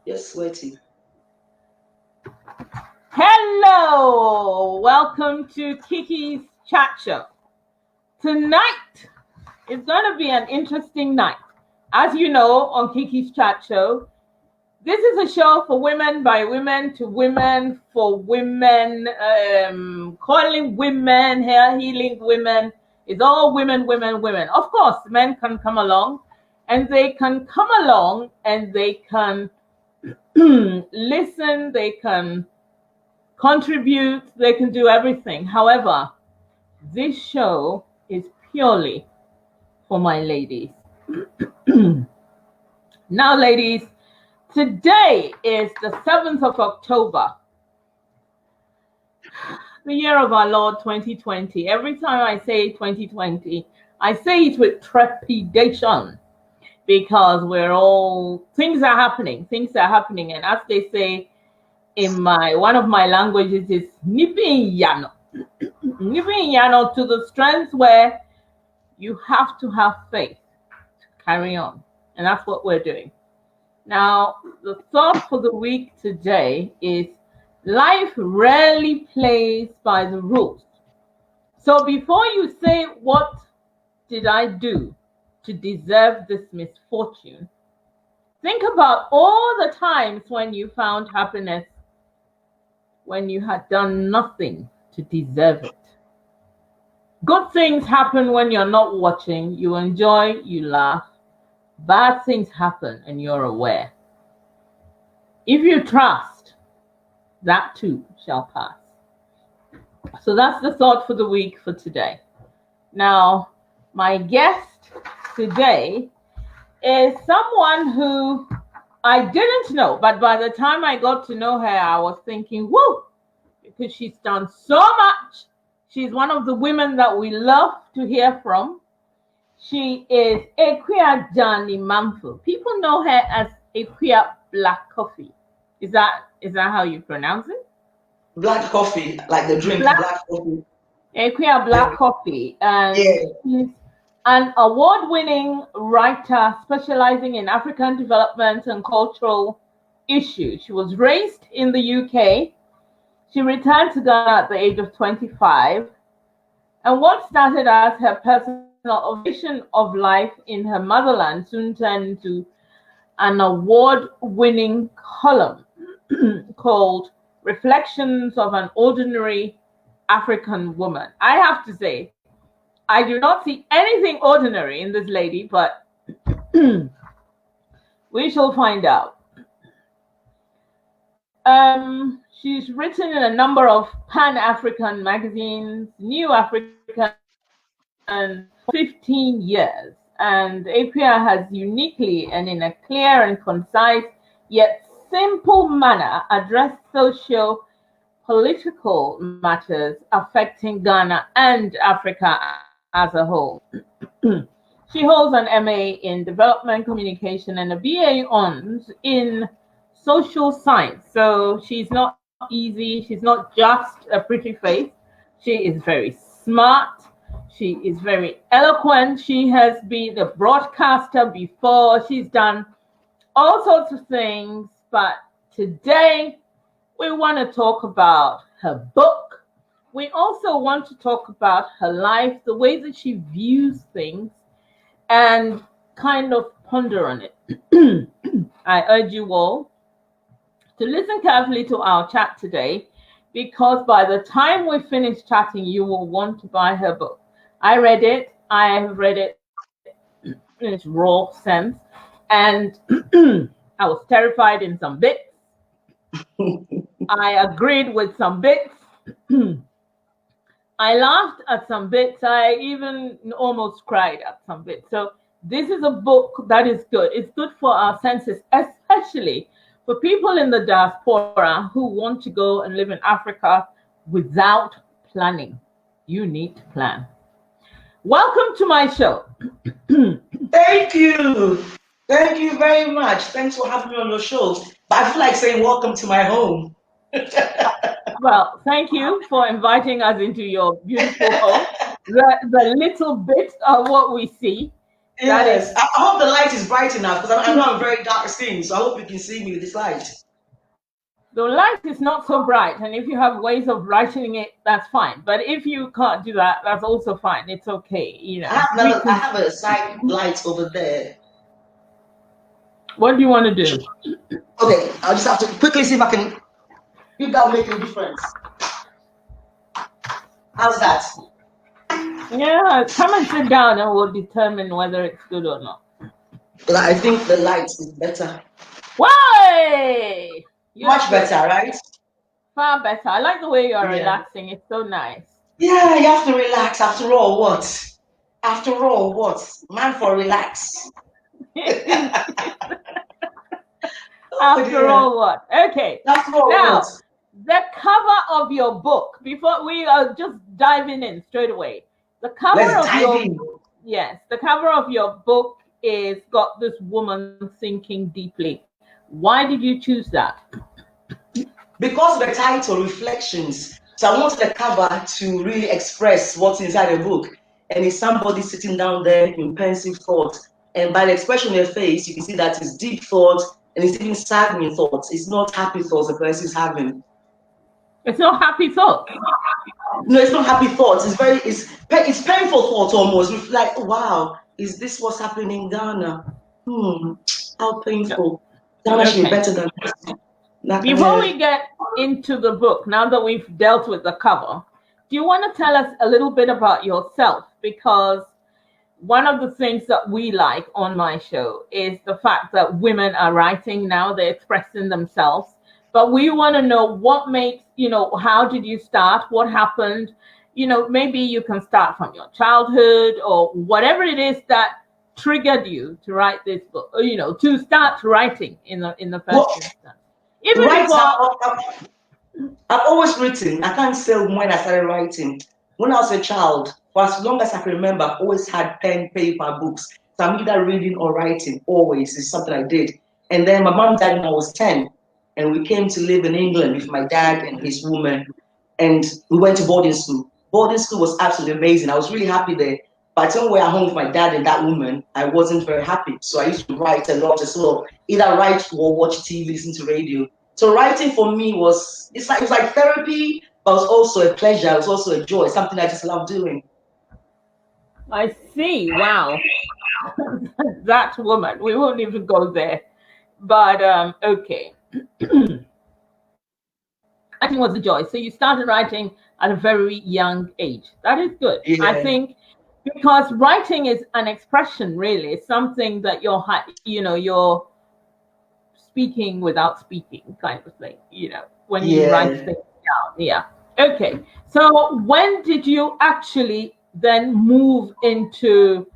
You're sweaty. Hello, welcome to Kiki's Chat Show. Tonight is going to be an interesting night. As you know, on Kiki's Chat Show, this is a show for women, by women, to women, for women, calling women, hair healing women. It's all women, women, women. Of course, men can come along, and they can come along and they can listen, they can contribute, they can do everything. However, this show is purely for my ladies. Now, ladies, today is the 7th of October, the year of our Lord 2020. Every time I say 2020, I say it with trepidation because things are happening. And as they say in one of my languages, is nipping yano. Nipping yano to the strength where you have to have faith to carry on. And that's what we're doing. Now, the thought for the week today is life rarely plays by the rules. So before you say, what did I do to deserve this misfortune? Think about all the times when you found happiness when you had done nothing to deserve it. Good things happen when you're not watching. You enjoy, you laugh. Bad things happen and you're aware. If you trust, that too shall pass. So that's the thought for the week for today. Now, my guest today is someone who I didn't know, but by the time I got to know her, I was thinking, whoa, because she's done so much. She's one of the women that we love to hear from. She is Akua Djanie Manfo. People know her as Akua BLACKOFEE. Is that how you pronounce it? Black coffee, like the drink, black coffee. Akua BLACKOFEE. And she's an award-winning writer specializing in African development and cultural issues. She was raised in the UK. She returned to Ghana at the age of 25. And what started as her personal observation of life in her motherland soon turned into an award-winning column called Reflections of an Ordinary African Woman. I have to say, I do not see anything ordinary in this lady, but we shall find out. She's written in a number of Pan-African magazines, New African, 15 years. And Akua has uniquely and in a clear and concise yet simple manner addressed socio-political matters affecting Ghana and Africa as a whole. She holds an MA in Development Communication and a BA Hons in Social Science. So she's not easy. She's not just a pretty face. She is very smart. She is very eloquent. She has been a broadcaster before. She's done all sorts of things. But today, we want to talk about her book. We also want to talk about her life, the way that she views things, and kind of ponder on it. I urge you all to listen carefully to our chat today, because by the time we finish chatting, you will want to buy her book. I read it. I have read it in its raw sense, and I was terrified in some bits. I agreed with some bits. I laughed at some bits. I even almost cried at some bits. So this is a book that is good. It's good for our senses, especially for people in the diaspora who want to go and live in Africa without planning. You need to plan. Welcome to my show. Thank you. Thank you very much. Thanks for having me on your show. But I feel like saying welcome to my home. Well, thank you for inviting us into your beautiful home. The little bit of what we see. Yes. I hope the light is bright enough because I know I'm very dark skinned, so I hope you can see me with this light. The light is not so bright, and if you have ways of brightening it, that's fine. But if you can't do that, that's also fine. It's okay, you know. I have a side light over there. What do you want to do? Okay, I'll just have to quickly see if I can. If that'll make a difference. How's that? Yeah, come and sit down, and we'll determine whether it's good or not. But I think the light is better. Why? Much better, right? Far better. I like the way you're relaxing. It's so nice. Yeah, you have to relax. After all, what? After all, what? Man for relax. After all, what? Okay. After all, now, what? the cover of your book, before we are just diving in straight away. The cover the cover of your book is got this woman thinking deeply. Why did you choose that? Because the title, Reflections. So I wanted the cover to really express what's inside the book. And it's somebody sitting down there in pensive thought. And by the expression of their face, you can see that it's deep thought and it's even saddening thoughts. It's not happy thoughts the person is having. It's not happy thoughts. No, it's not happy thoughts. It's painful thoughts almost. Like, wow, is this what's happening in Ghana? How painful. Ghana should be better than this. Before we get into the book, now that we've dealt with the cover, do you want to tell us a little bit about yourself? Because one of the things that we like on my show is the fact that women are writing now, they're expressing themselves. But we want to know what makes, how did you start? What happened? Maybe you can start from your childhood or whatever it is that triggered you to write this book, to start writing in the first instance. I've always written. I can't say when I started writing. When I was a child, for as long as I can remember, I've always had pen, paper, books. So I'm either reading or writing, always. It's something I did. And then my mom died when I was 10. And we came to live in England with my dad and his woman. And we went to boarding school. Boarding school was absolutely amazing. I was really happy there. But when we were at home with my dad and that woman, I wasn't very happy. So I used to write a lot as well. Either write or watch TV, listen to radio. So writing for me was like therapy, but it was also a pleasure. It was also a joy, something I just love doing. I see. Wow. That woman. We won't even go there. But okay. Writing was a joy. So you started writing at a very young age. That is good. Yeah. I think because writing is an expression, really. It's something that you're speaking without speaking, kind of thing, when you write things down. Yeah. Okay. So when did you actually then move into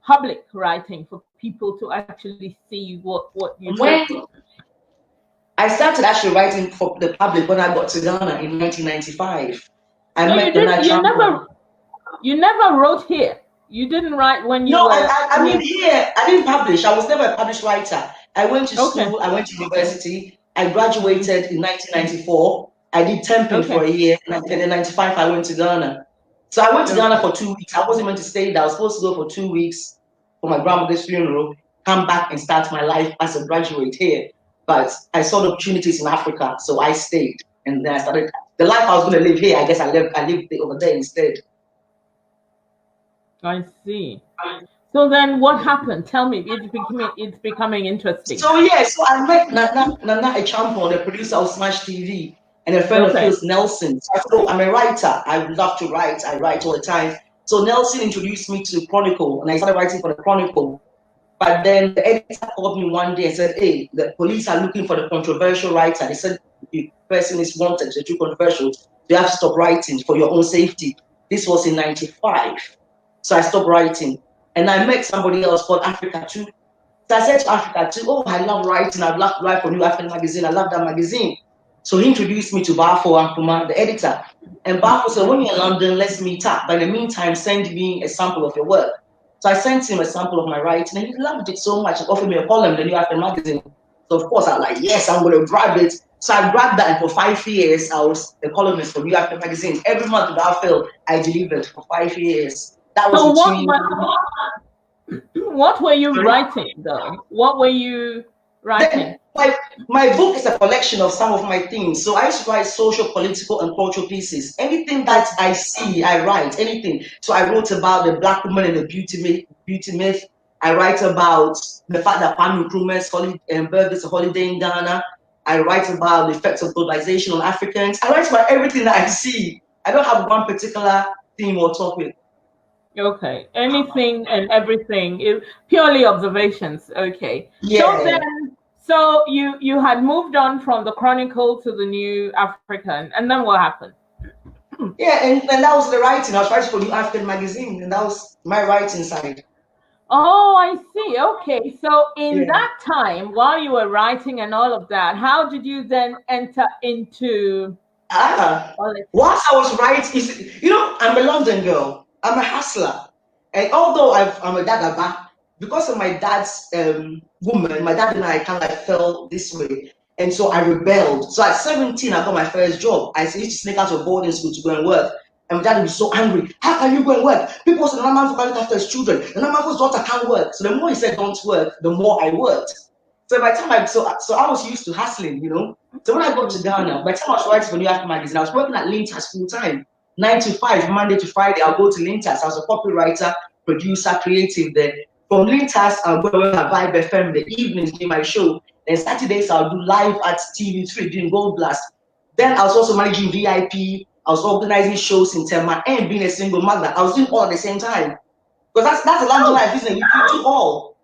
public writing for people to actually see what you do? I started actually writing for the public when I got to Ghana in 1995. You never wrote here. You didn't write when you were... I mean, here, I didn't publish. I was never a published writer. I went to school, I went to university. I graduated in 1994. I did temping for a year. And then in 1995, I went to Ghana. So I went to Ghana for 2 weeks. I wasn't meant to stay there. I was supposed to go for 2 weeks for my grandmother's funeral, come back and start my life as a graduate here. But I saw the opportunities in Africa, so I stayed. And then I started the life I was going to live here. I guess I lived over there instead. I see. So then what happened? Tell me, it's becoming interesting. So I met Nana Echampo, the producer of Smash TV, and a friend of his, Nelson. So I'm a writer. I love to write. I write all the time. So Nelson introduced me to Chronicle, and I started writing for the Chronicle. But then the editor called me one day and said, hey, the police are looking for the controversial writer. They said, the person is wanted to do controversial. You have to stop writing for your own safety. This was in 95. So I stopped writing. And I met somebody else called Africa 2. So I said to Africa 2, oh, I love writing. I'd love to write for New African Magazine. I love that magazine. So he introduced me to Bafo and Kuma, the editor. And Bafo said, when you're in London, let's meet up. But in the meantime, send me a sample of your work. So I sent him a sample of my writing, and he loved it so much. He offered me a column in the New African Magazine. So of course, I was like, yes, I'm going to grab it. So I grabbed that, and for 5 years, I was a columnist for New African Magazine. Every month without fail, I delivered for 5 years. That was So between. what were you writing though? What were you writing? My book is a collection of some of my things. So I used to write social, political, and cultural pieces. Anything that I see, I write. Anything. So I wrote about the Black woman and the beauty myth. I write about the fact that Kwame Nkrumah's birthday is a holiday in Ghana. I write about the effects of globalization on Africans. I write about everything that I see. I don't have one particular theme or topic. Okay, anything and everything, purely observations. Okay. Yeah. So you had moved on from the Chronicle to the New African, and then what happened? Yeah, and that was the writing. I was writing for New African magazine, and that was my writing side. Oh, I see. Okay. So in that time, while you were writing and all of that, how did you then enter into whilst I was writing, I'm a London girl. I'm a hustler. And although I'm a dagaba, because of my dad's woman, my dad and I kind of fell this way. And so I rebelled. So at 17, I got my first job. I used to sneak out of boarding school to go and work. And my dad would be so angry. How can you go and work? People said, the man for look after his children. The man's daughter can't work. So the more he said don't work, the more I worked. So by the time I was used to hustling, So when I got to Ghana, by the time I was writing for New York Magazine, I was working at Lintas full time, 9 to 5, Monday to Friday. I'll go to Lintas. I was a copywriter, producer, creative there. From Lintas, I'll go to Vibe FM the evenings doing my show. Then Saturdays, I'll do live at TV3 doing Gold Blast. Then I was also managing VIP. I was organizing shows in Tema and being a single mother. I was doing all at the same time. Because that's a London life, isn't it? You do all.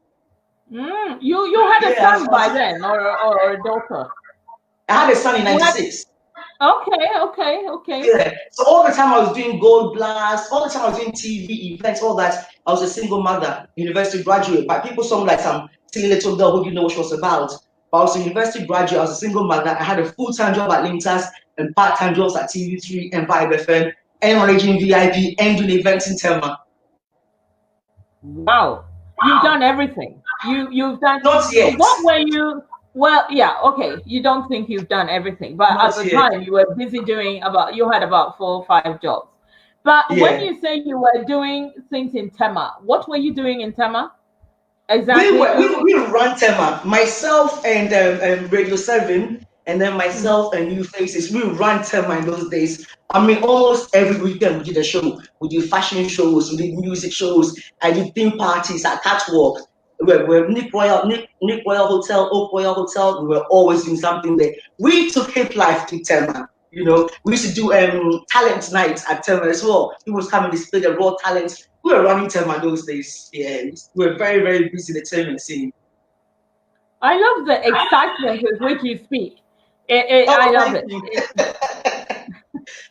You had a son by then, or a daughter? I had a son in 96. Okay. Yeah. So all the time I was doing Gold Blast, all the time I was doing TV events, all that. I was a single mother, university graduate. But people saw me like some silly little girl who didn't know what she was about. But I was a university graduate, I was a single mother. I had a full-time job at Lintas and part-time jobs at TV3 and Vibe FM and managing VIP and doing events in Tema. Wow. You've done everything. You've done. Not yet. What were you? Well, yeah, okay. You don't think you've done everything, but at the time you were busy doing you had about 4 or 5 jobs. But when you say you were doing things in Tema, what were you doing in Tema? Exactly. We run Tema, myself and Radio 7, and then myself and New Faces. We ran Tema in those days. I mean, almost every weekend we did a show. We did fashion shows, we did music shows. I did theme parties at Catwalk. We're Nick Royal Hotel, Oak Royal Hotel. We were always doing something there. We took hip life to Tema. We used to do talent nights at Tema as well. People would come and display their raw talents. We were running Tema those days. Yeah, we were very, very busy in the entertainment scene. I love the excitement with which you speak. I love it.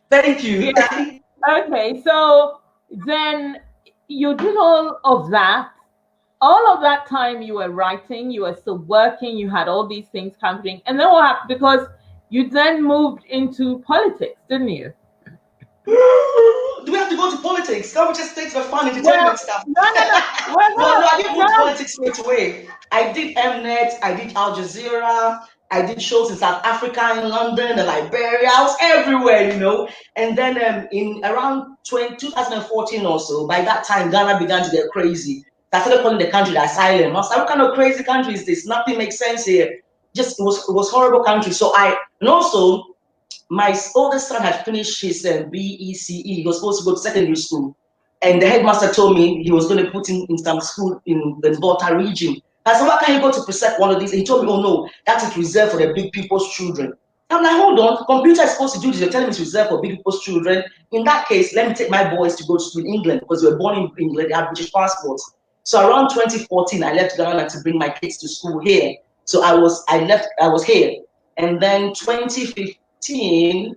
Thank you. Yeah. Okay, so then you did all of that. All of that time you were writing, you were still working, you had all these things happening. And then what happened? Because you then moved into politics, didn't you? Do we have to go to politics? Can't we just take the fun entertainment stuff? No, I didn't go to politics straight away. I did Mnet, I did Al Jazeera, I did shows in South Africa, in London, and Liberia. I was everywhere, And then in around 2014 or so, by that time, Ghana began to get crazy. I started calling the country the asylum. I was like, what kind of crazy country is this? Nothing makes sense here. It was horrible country. So and also my oldest son had finished his BECE. He was supposed to go to secondary school. And the headmaster told me he was going to put him in some school in the Volta region. I said, why can't you go to Presec, one of these? And he told me, oh no, that is reserved for the big people's children. I'm like, hold on, computer is supposed to do this. You're telling me it's reserved for big people's children. In that case, let me take my boys to go to school in England because they were born in England, they have British passports. So around 2014, I left Ghana to bring my kids to school here. So I was here. And then 2015,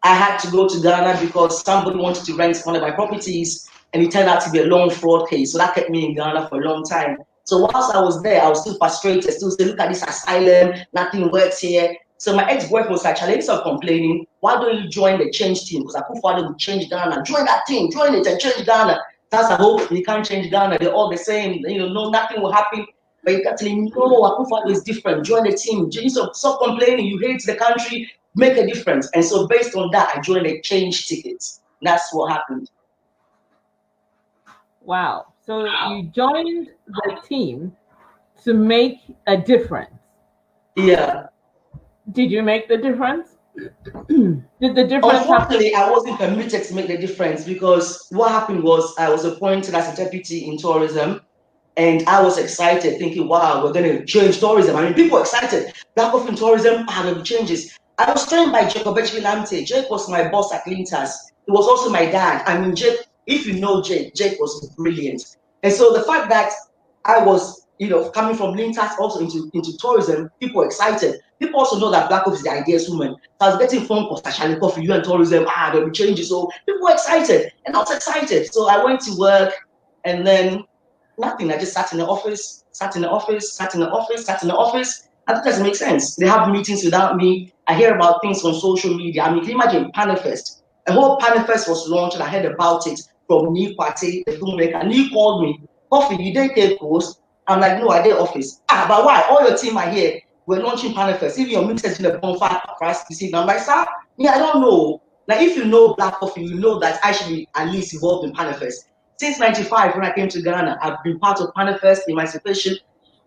I had to go to Ghana because somebody wanted to rent one of my properties and it turned out to be a long fraud case. So that kept me in Ghana for a long time. So whilst I was there, I was still frustrated, still saying, look at this asylum, nothing works here. So my ex-boyfriend was like, instead of complaining, why don't you join the change team? Because Akua would change Ghana. Join that team, join it and change Ghana. That's a hope. You can't change Ghana. They're all the same. No, nothing will happen. But you can't tell him, no, Akua is different. Join the team. Stop complaining. You hate the country. Make a difference. And so based on that, I joined the change tickets. That's what happened. Wow. So you joined the team to make a difference. Yeah. Did you make the difference? Did the difference Unfortunately, I wasn't permitted to make the difference because what happened was I was appointed as a deputy in tourism, and I was excited, thinking, wow, we're going to change tourism. I mean, people were excited. BLACKOFEE in tourism, there will be changes. I was trained by Jake Obechilante. Jake was my boss at Lintas. He was also my dad. I mean, Jake, if you know Jake, Jake was brilliant. And so the fact that I was, coming from Lintas also into tourism, people were excited. People also know that BLACKOFEE is the ideas woman. So I was getting phone calls, Charlie Coffee, you and tourism, there'll be changes. So people were excited, and I was excited. So I went to work, and then nothing. I just sat in the office, sat in the office, sat in the office, sat in the office. And that doesn't make sense. They have meetings without me. I hear about things on social media. I mean, can you imagine Panifest? A whole Panifest was launched, and I heard about it from Nii Kwate, the filmmaker. Nii called me, Coffee, you didn't take post. I'm like, no, I did office. But why? All your team are here. We're launching Panifest. Even your ministers in the bonfire for us to see. I'm like, sir, yeah, I don't know. Now, if you know BLACKOFEE, you know that I should be at least involved in Panifest. Since '95, when I came to Ghana, I've been part of Manifest Emancipation.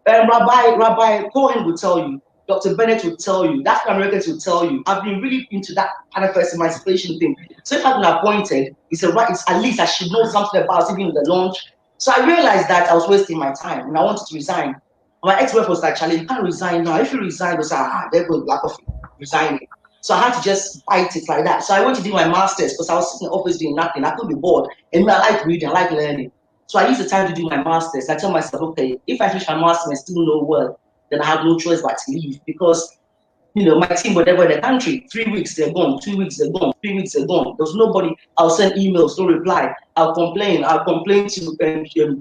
Rabbi Cohen will tell you, Dr. Bennett will tell you, African Americans will tell you, I've been really into that Manifest Emancipation thing. So if I've been appointed, it's at least I should know something about even the launch. So I realized that I was wasting my time and I wanted to resign. My ex-wife was like, Charlie, you can't resign now. If you resign, they say, there goes BLACKOFEE, resigning. So I had to just fight it like that. So I went to do my master's because I was sitting in the office doing nothing. I could be bored. And I like reading, I like learning. So I used the time to do my master's. I tell myself, okay, if I finish my master's and still no work, then I have no choice but to leave because, my team were never in the country. 3 weeks, they're gone. 2 weeks, they're gone. 3 weeks, they're gone. There's nobody. I'll send emails, no reply. I'll complain. I'll complain to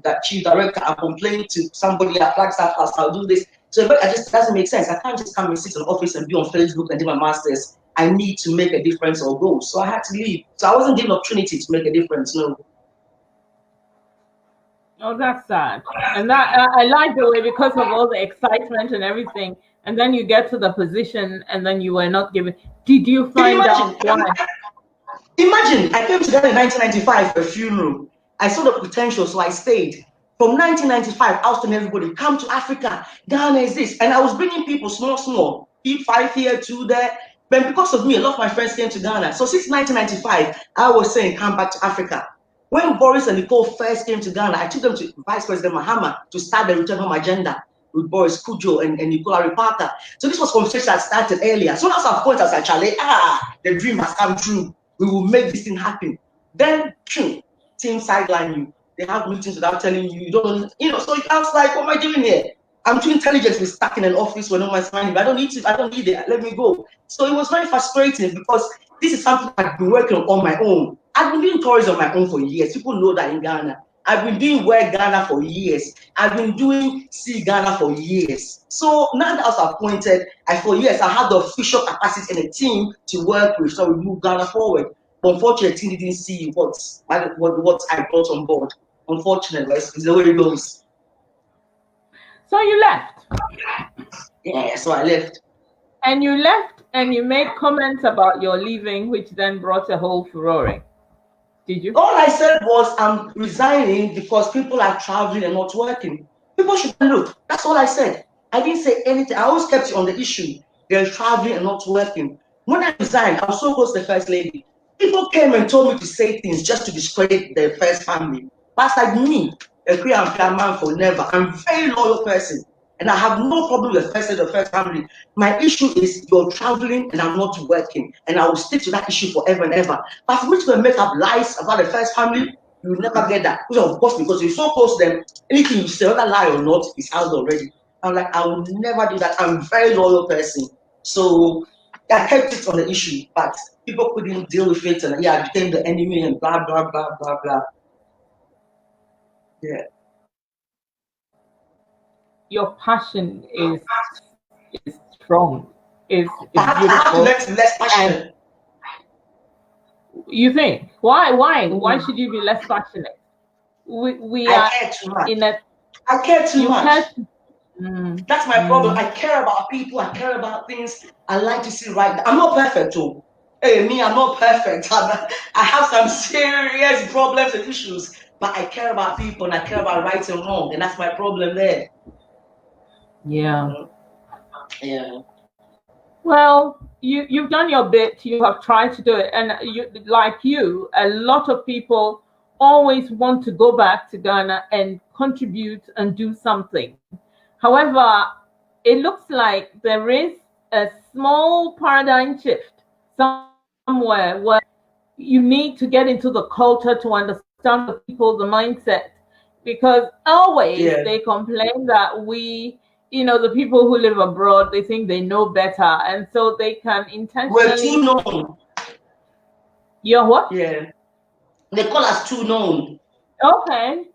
that chief director. I'll complain to somebody at Flagstaff House. I'll do this. So it just doesn't make sense. I can't just come and sit in the office and be on Facebook and do my master's. I need to make a difference or go. So I had to leave. So I wasn't given opportunity to make a difference, no. Oh, that's sad. And that I like the way, because of all the excitement and everything, and then you get to the position and then you were not given. Did you find out why? Imagine, I came to Ghana in 1995 for a funeral. I saw the potential, so I stayed. From 1995, I was telling everybody, come to Africa. Ghana is this. And I was bringing people small. 5 here, 2 there. But because of me, a lot of my friends came to Ghana. So since 1995, I was saying, come back to Africa. When Boris and Nicole first came to Ghana, I took them to Vice President Mahama to start the Return Home agenda with Boris Kujo and Nicola Ripata. So this was conversation that started earlier. So that's our point as a Charlie, the dream has come true. We will make this thing happen. Then, team sideline you. They have meetings without telling you. You don't, so I was like, what am I doing here? I'm too intelligent to be stuck in an office where no one's finding me. I don't need it. Let me go. So it was very frustrating because this is something I've been working on my own. I've been doing tourism on my own for years. People know that in Ghana. I've been doing Wear Ghana for years. I've been doing See Ghana for years. So now that I was appointed, for years, I had the official capacity and a team to work with, so we move Ghana forward. But unfortunately, the team didn't see what I brought on board. Unfortunately, it's the way it goes. So you left? Yeah, so I left. And you left and you made comments about your leaving, which then brought a whole furore. Did you? All I said was I'm resigning because people are traveling and not working. People should look. That's all I said. I didn't say anything. I always kept it on the issue. They're traveling and not working. When I resigned, I was so close to the First Lady. People came and told me to say things just to discredit the first family. But like me, Akua Djanie Manfo, never. I'm a very loyal person. And I have no problem with the first family. My issue is you're traveling and I'm not working. And I will stick to that issue forever and ever. But for me to make up lies about the first family, you will never get that. Of course, because you're so close to them, anything you say, whether lie or not, is out already. I'm like, I will never do that. I'm a very loyal person. So I kept it on the issue, but people couldn't deal with it. And I became the enemy and blah, blah, blah, blah, blah. Yeah. Your passion is strong, is beautiful. I have to let less passionate. You think? Why should you be less passionate? I care too much. I care too much. That's my problem. I care about people. I care about things. I like to see right. I'm not perfect, too. Hey, me, I'm not perfect. I have some serious problems and issues. but I care about people and I care about right and wrong, and that's my problem there. Yeah. Yeah. Well, you've done your bit. You have tried to do it, and like you, a lot of people always want to go back to Ghana and contribute and do something. However, it looks like there is a small paradigm shift somewhere where you need to get into the culture to understand the people, the mindset, because always they complain that we, the people who live abroad, they think they know better, and so they can intentionally. We're too known. You're what? Yeah. They call us too known. Okay.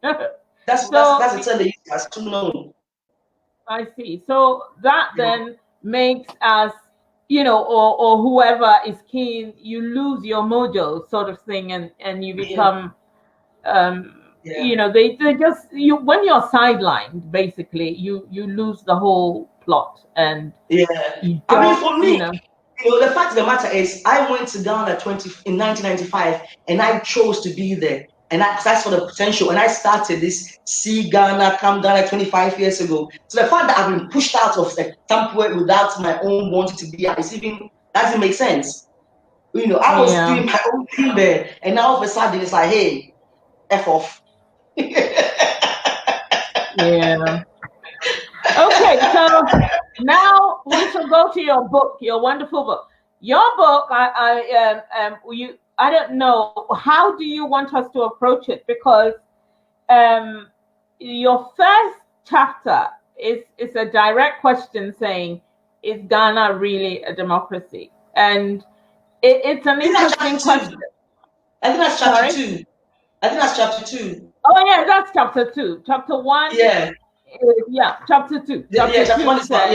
That's the term they use, as too known. I see. So that then makes us, or whoever is keen, you lose your mojo, sort of thing, and you become, they just when you're sidelined, basically, you lose the whole plot, and I mean, for me, the fact of the matter is, I went to Ghana in 1995, and I chose to be there. And that's for the potential. And I started this See Ghana, Come Ghana 25 years ago. So the fact that I've been pushed out of somewhere without my own wanting to be, doesn't make sense. I was doing my own thing there, and now all of a sudden it's like, hey, F off. Yeah. Okay, so now we shall go to your book, your wonderful book. Your book, I don't know, how do you want us to approach it? Because your first chapter is a direct question saying, is Ghana really a democracy? And it's an interesting question. I think that's chapter 2. I think that's chapter 2. Oh yeah, that's chapter 2. Chapter 1. Yeah. Chapter 2. Chapter 1 is about,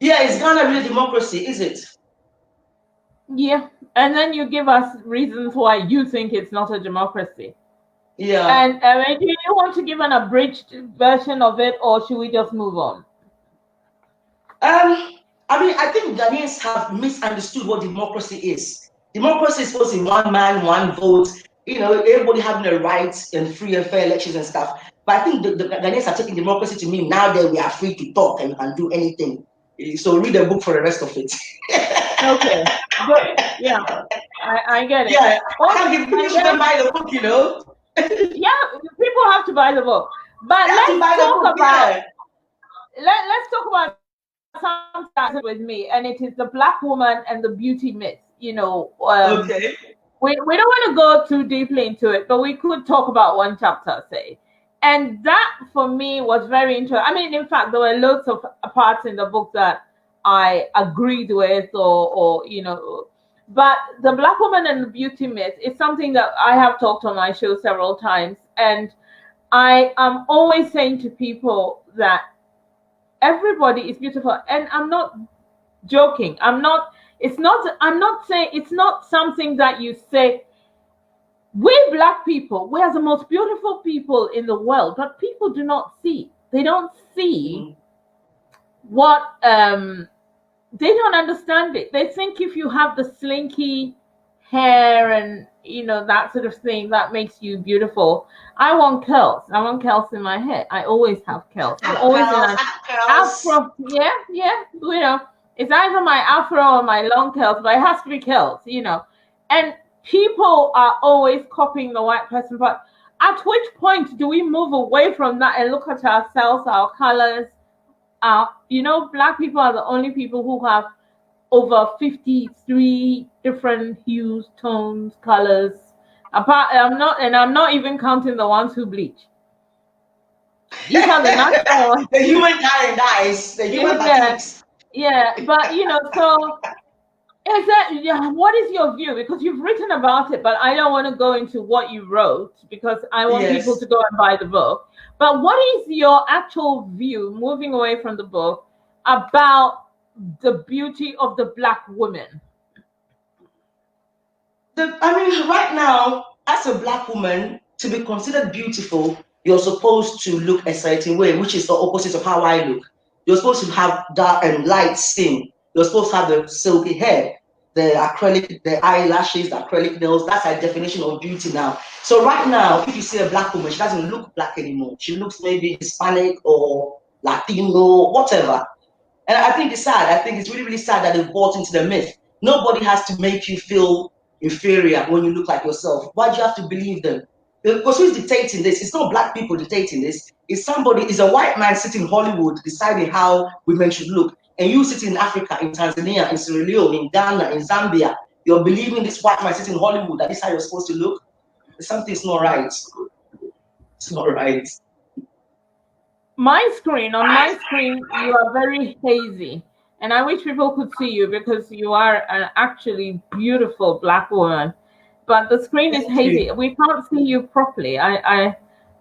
Yeah, is Ghana really democracy? Is it? Yeah, and then you give us reasons why you think it's not a democracy. Yeah. And do you want to give an abridged version of it, or should we just move on? I think Ghanaians have misunderstood what democracy is. Democracy is supposed to be one man, one vote. Everybody having a right and free and fair elections and stuff. But I think the Ghanaians are taking democracy to mean now that we are free to talk and we can do anything. So read the book for the rest of it. Okay. Good. Yeah, I get it. Yeah, people should buy the book, Yeah, people have to buy the book. But let's talk about something with me, and it is the Black woman and the beauty myth. Okay. We don't want to go too deeply into it, but we could talk about one chapter, say. And that, for me, was very interesting. I mean, in fact, there were loads of parts in the book that I agreed with, but the Black woman and the beauty myth is something that I have talked on my show several times. And I am always saying to people that everybody is beautiful. And I'm not joking. I'm not saying it's not something that you say. We Black people, we are the most beautiful people in the world, but people do not see. They don't see what they don't understand it. They think if you have the slinky hair and that sort of thing, that makes you beautiful. I want curls. I want curls in my hair. I always have curls. I'm always in an afro. Yeah. It's either my afro or my long curls, but it has to be curls. And people are always copying the white person, but at which point do we move away from that and look at ourselves, our colors? Black people are the only people who have over 53 different hues, tones, colors. I'm not even counting the ones who bleach. These are the natural ones. The human dye and dyes. The human fatigues. Yeah, but so is that what is your view? Because you've written about it, but I don't want to go into what you wrote because I want people to go and buy the book. But what is your actual view, moving away from the book, about the beauty of the Black woman? Right now, as a Black woman, to be considered beautiful, you're supposed to look a certain way, which is the opposite of how I look. You're supposed to have dark and light skin. You're supposed to have the silky hair. the acrylic, the eyelashes, the acrylic nails. That's her definition of beauty now. So right now, if you see a black woman, she doesn't look black anymore. She looks maybe Hispanic or Latino, whatever. And I think it's sad. I think it's really, really sad that they've bought into the myth. Nobody has to make you feel inferior when you look like yourself. Why do you have to believe them? Because who's dictating this? It's not black people dictating this. It's somebody, it's a white man sitting in Hollywood deciding how women should look. And you sitting in Africa, in Tanzania, in Sierra Leone, in Ghana, in Zambia, you're believing this white man sitting in Hollywood that this is how you're supposed to look? Something's not right. It's not right. On my screen, you are very hazy. And I wish people could see you because you are an actually beautiful black woman. But the screen is hazy. We can't see you properly. I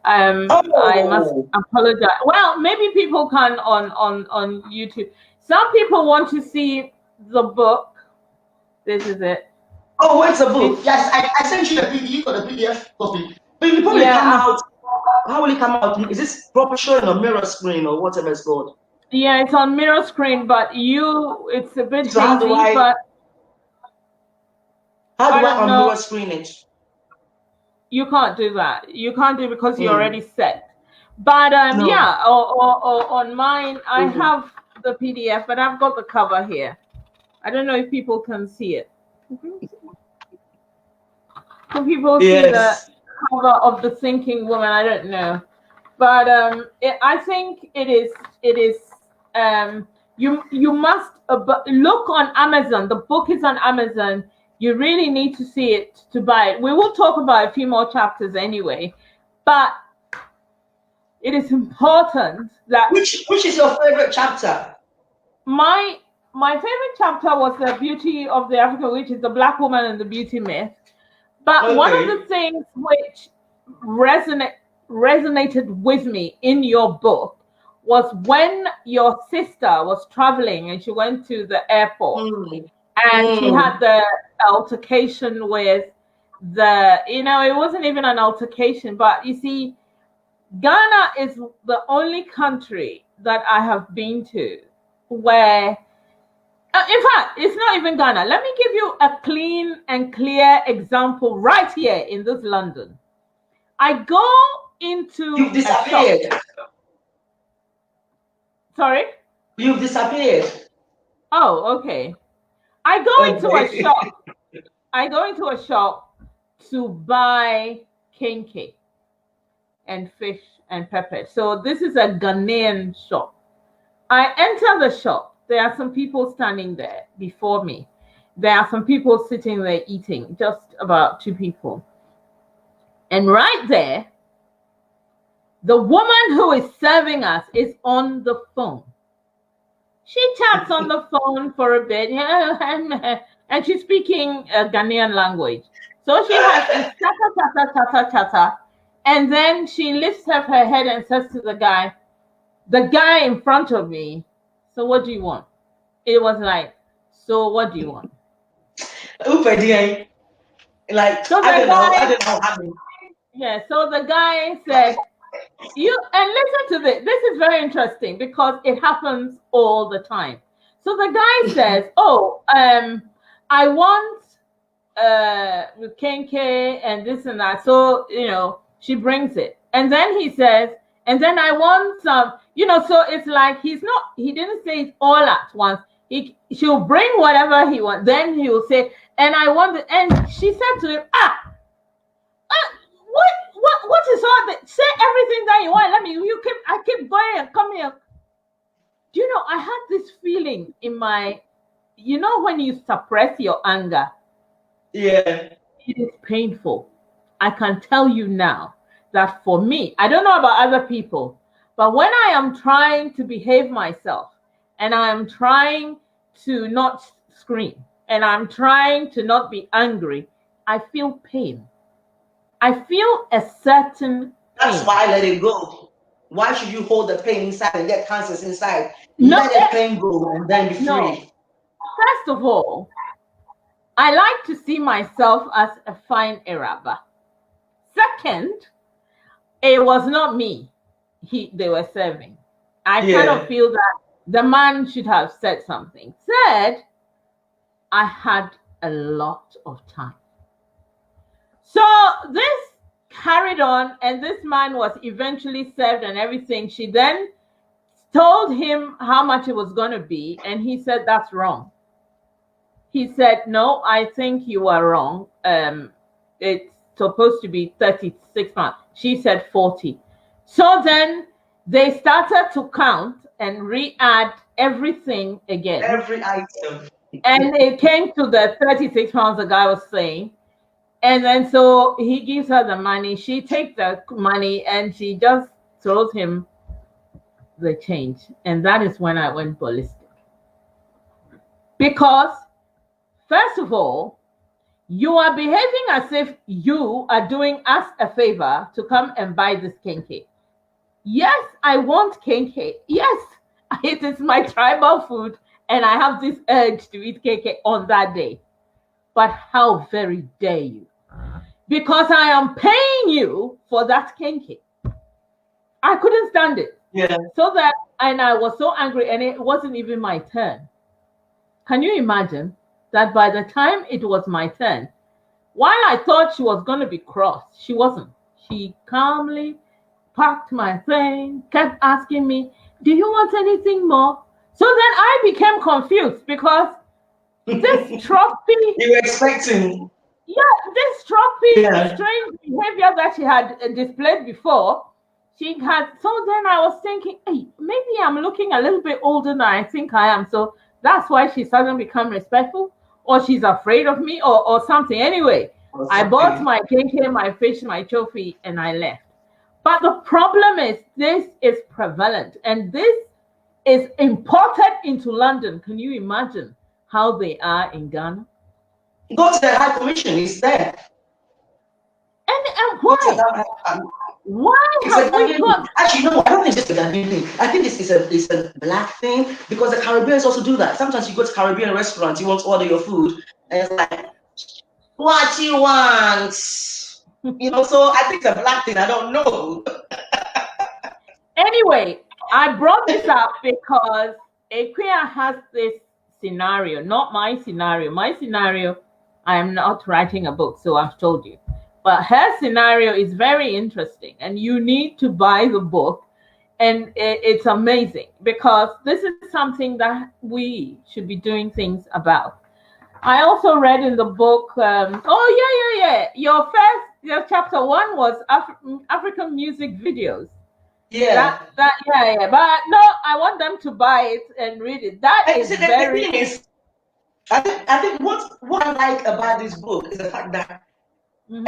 must apologize. Well, maybe people can on YouTube. Some people want to see the book. This is it. Oh, where's the book? Yes, I sent you the PDF. You got the PDF copy. But you probably come out. How will it come out? Is this proper showing on mirror screen or whatever it's called? Yeah, it's on mirror screen, but it's a bit so hazy. But how do I on mirror screen it? You can't do that. You can't do it because you're already set. But yeah, or on mine, I have the PDF, but I've got the cover here. I don't know if people can see it. Can people see the cover of the Thinking Woman? I don't know, but I think it is. You must look on Amazon. The book is on Amazon. You really need to see it to buy it. We will talk about a few more chapters anyway, but it is important that which is your favorite chapter? My favorite chapter was the beauty of the African, which is the black woman and the beauty myth. But one of the things which resonated with me in your book was when your sister was traveling and she went to the airport and she had the altercation with it wasn't even an altercation, but you see, Ghana is the only country that I have been to where, in fact, it's not even Ghana. Let me give you a clean and clear example right here in this London. I go into You've disappeared. Sorry? You've disappeared. Oh, okay. I go into a shop. I go into a shop to buy candykisseih and fish and pepper. So this is a Ghanaian shop. I enter the shop. There are some people standing there before me. There are some people sitting there eating, just about 2 people. And right there, the woman who is serving us is on the phone. She chats on the phone for a bit, and she's speaking a Ghanaian language. So she has a chata, and then she lifts up her head and says to the guy in front of me, "So what do you want?" It was like, "So what do you want?" Like, so I don't know. Yeah, so the guy said, and listen to this. This is very interesting because it happens all the time. So the guy says, I want with candykisseih and this and that. So, she brings it. And then he says, and then I want some, so it's like he didn't say it all at once. She'll bring whatever he wants. Then he will say, and I want it. And she said to him, what is all that? Say everything that you want. I keep going and come here. Do you know, I had this feeling in my, when you suppress your anger. Yeah. It is painful. I can tell you now that for me, I don't know about other people, but when I am trying to behave myself and I am trying to not scream and I'm trying to not be angry, I feel pain. I feel a certain pain. That's why I let it go. Why should you hold the pain inside and get cancers inside? Let the pain go and then be free. No. First of all, I like to see myself as a fine Araba. Second, it was not me they were serving. I kind of feel that the man should have said something. Third, I had a lot of time. So this carried on, and this man was eventually served and everything. She then told him how much it was going to be, and he said, that's wrong. He said, no, I think you are wrong. It's supposed to be 36 pounds. She said 40. So then they started to count and re-add everything again. Every item. And it came to the 36 pounds the guy was saying. And then so he gives her the money. She takes the money and she just throws him the change. And that is when I went ballistic. Because, first of all, you are behaving as if you are doing us a favor to come and buy this cake. Yes, I want cake. Yes, it is my tribal food, and I have this urge to eat cake on that day. But how very dare you? Because I am paying you for that cake. I couldn't stand it. Yeah. And I was so angry, and it wasn't even my turn. Can you imagine that by the time it was my turn, while I thought she was going to be cross, she wasn't. She calmly packed my thing, kept asking me, do you want anything more? So then I became confused because this trophy... You were expecting... Yeah, this trophy, strange behavior that she had displayed before, she had... So then I was thinking, hey, maybe I'm looking a little bit older than I think I am. So that's why she suddenly become respectful, or she's afraid of me, or something. Anyway, I bought my cake, my fish, my trophy, and I left. But the problem is this is prevalent, and this is imported into London. Can you imagine how they are in Ghana? Go to the High Commission, it's there. And why? Why have we got... Actually, no, I don't think it's just a Ghanaian thing. I think it's a black thing, because the Caribbeans also do that. Sometimes you go to Caribbean restaurants, you want to order your food, and it's like, what you want? So I think it's a black thing. I don't know. Anyway, I brought this up because Akua has this scenario, not my scenario. My scenario, I am not writing a book, so I've told you. But her scenario is very interesting, and you need to buy the book. And it's amazing, because this is something that we should be doing things about. I also read in the book, your chapter 1 was African music videos. Yeah. But no, I want them to buy it and read it. That is very... The thing is, I think what I like about this book is the fact that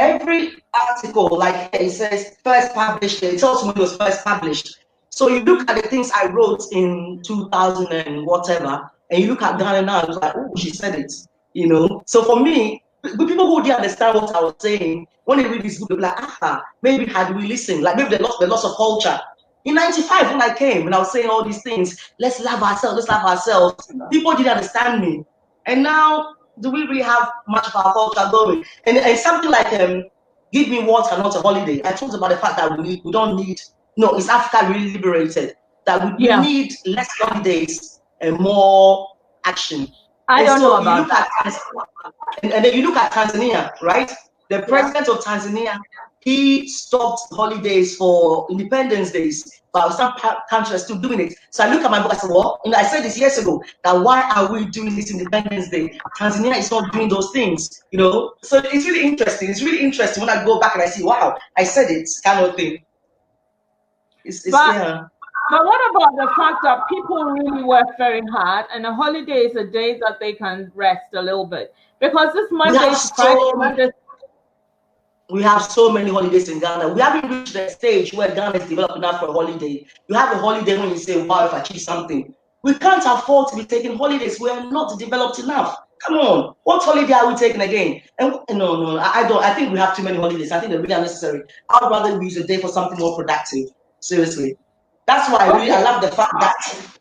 every article, like it says, first published, it tells me it was first published. So you look at the things I wrote in 2000 and whatever, and you look at Ghana now, it's like, oh, she said it, So for me, people who didn't understand what I was saying, when they read this book, they're like, maybe had we listened, like maybe the loss of culture. In 95, when I came and I was saying all these things, let's love ourselves, people didn't understand me. And now, do we really have much of our culture going? And something like give me water, not a holiday. I talked about the fact that we don't need, is Africa really liberated? That we need less holidays and more action. I don't know about that. And then you look at Tanzania, right? The president of Tanzania, he stopped holidays for Independence Days, but some countries are still doing it. So I look at my book, I said, well, I said this years ago, that why are we doing this Independence Day? Tanzania is not doing those things, So it's really interesting. It's really interesting when I go back and I see, wow, I said it, kind of thing. But what about the fact that people really work very hard, and a holiday is a day that they can rest a little bit? Because this Monday to Friday, we have so many holidays in Ghana. We haven't reached the stage where Ghana is developed enough for a holiday. You have a holiday when you say, wow, if I achieve something. We can't afford to be taking holidays. We're not developed enough. Come on. What holiday are we taking again? And no, I don't. I think we have too many holidays. I think they're really unnecessary. I'd rather use a day for something more productive. Seriously. That's why I love the fact that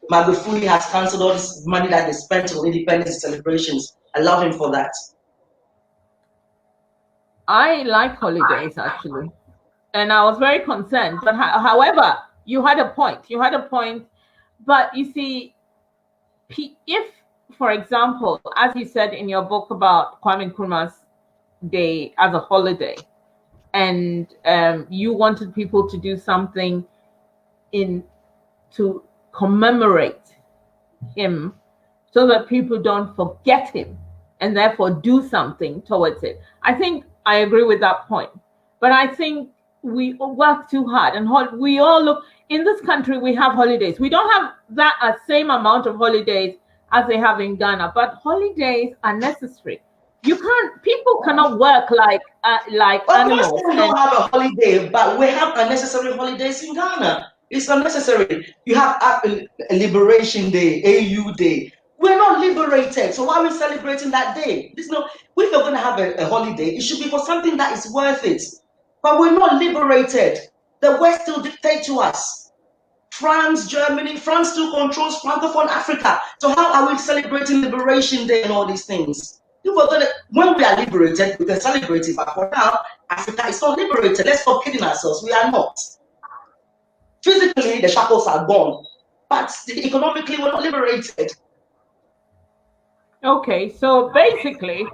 Magufuli has cancelled all this money that they spent on independence celebrations. I love him for that. I like holidays, actually, and I was very concerned. But however, you had a point. But you see, if for example, as you said in your book about Kwame Nkrumah's day as a holiday, and you wanted people to do something to commemorate him so that people don't forget him and therefore do something towards it. I think I agree with that point. But I think we work too hard, and we all look in this country. We have holidays. We don't have that same amount of holidays as they have in Ghana, but holidays are necessary. People cannot work like animals. We don't have a holiday, but we have unnecessary holidays in Ghana. It's unnecessary. You have a Liberation Day, AU Day. We're not liberated, so why are we celebrating that day? If we're going to have a holiday, it should be for something that is worth it. But we're not liberated. The West still dictate to us. France, Germany, France still controls Francophone Africa. So how are we celebrating Liberation Day and all these things? When we are liberated, we can celebrate it. But for now, Africa is not liberated. Let's stop kidding ourselves. We are not. Physically, the shackles are gone, but economically, we're not liberated. Okay, so basically,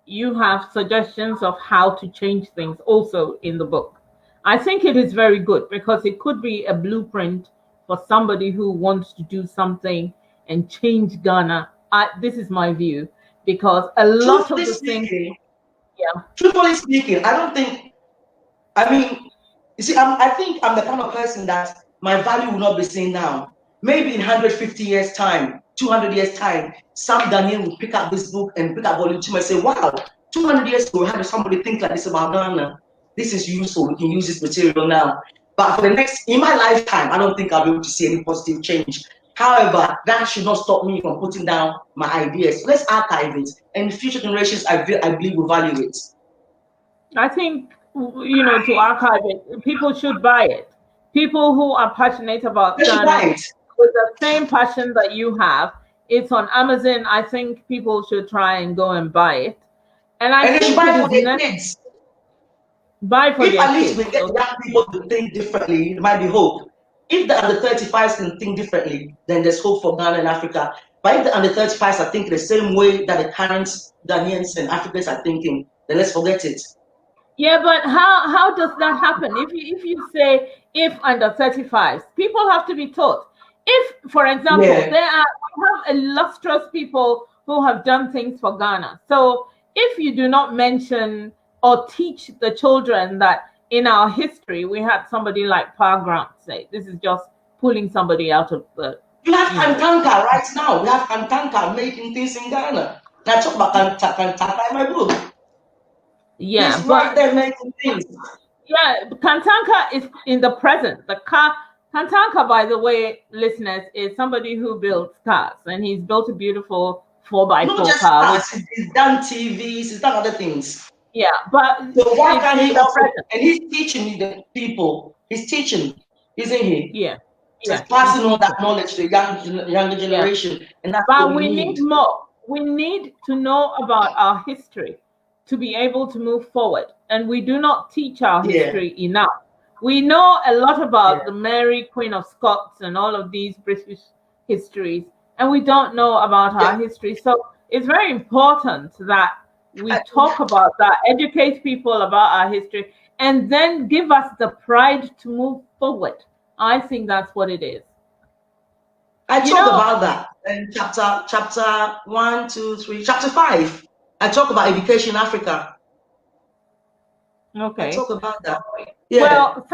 you have suggestions of how to change things also in the book. I think it is very good because it could be a blueprint for somebody who wants to do something and change Ghana. This is my view, because a lot of the things. Yeah. Truthfully speaking, you see, I think I'm the kind of person that my value will not be seen now. Maybe in 150 years' time, 200 years' time, some Ghanaian will pick up this book and pick up volume 2 and say, wow, 200 years ago, how did somebody think like this about Ghana? This is useful. We can use this material now. But for in my lifetime, I don't think I'll be able to see any positive change. However, that should not stop me from putting down my ideas. Let's archive it, and future generations, I believe, will value it. I think, to archive it, people should buy it. People who are passionate about Ghana with the same passion that you have. It's on Amazon. I think people should try and go and buy it. And I think buy for their kids. Buy for their kids. If at least we get young people to think differently, it might be hope. If the under 35s can think differently, then there's hope for Ghana and Africa. But if the under 35s are thinking the same way that the current Ghanaians and Africans are thinking, then let's forget it. Yeah, but how does that happen? If you say if under 35s, people have to be taught. If, for example, we have illustrious people who have done things for Ghana. So if you do not mention or teach the children that in our history we had somebody like Pa Grant, say, this is just pulling somebody out of the. You have Kantanka right now. We have Kantanka making things in Ghana. Now talk about Kantanka in my book. Yeah, he's right there making things. Yeah, Kantanka is in the present. Kantanka, by the way, listeners, is somebody who builds cars, and he's built a beautiful 4x4 car. He's done TVs, he's done other things. Yeah, but so why can't he also? And he's teaching the people. He's teaching, isn't he? Yeah. Just passing on that knowledge to the younger generation, and that's but what we need more. We need to know about our history to be able to move forward, and we do not teach our history enough. We know a lot about the Mary, Queen of Scots, and all of these British histories, and we don't know about our history. So it's very important that we talk about that, educate people about our history, and then give us the pride to move forward. I think that's what it is. I talk about that in chapter 1, 2, 3, chapter 5. I talk about education in Africa. Okay. I talk about that. Yeah. Well,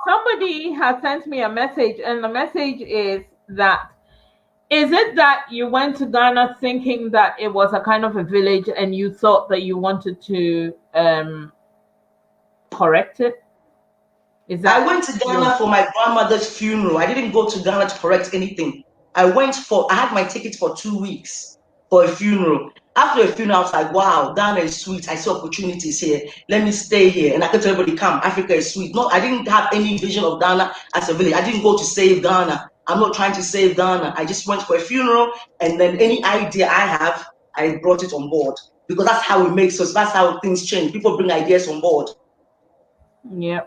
somebody has sent me a message, and the message is it that you went to Ghana thinking that it was a kind of a village and you thought that you wanted to correct it? I went to Ghana for my grandmother's funeral. I didn't go to Ghana to correct anything. I had my ticket for 2 weeks for a funeral. After a funeral, I was like, wow, Ghana is sweet. I see opportunities here. Let me stay here. And I could tell everybody, come, Africa is sweet. No, I didn't have any vision of Ghana as a village. I didn't go to save Ghana. I'm not trying to save Ghana. I just went for a funeral, and then any idea I have, I brought it on board. Because that's how it makes us. That's how things change. People bring ideas on board. Yeah.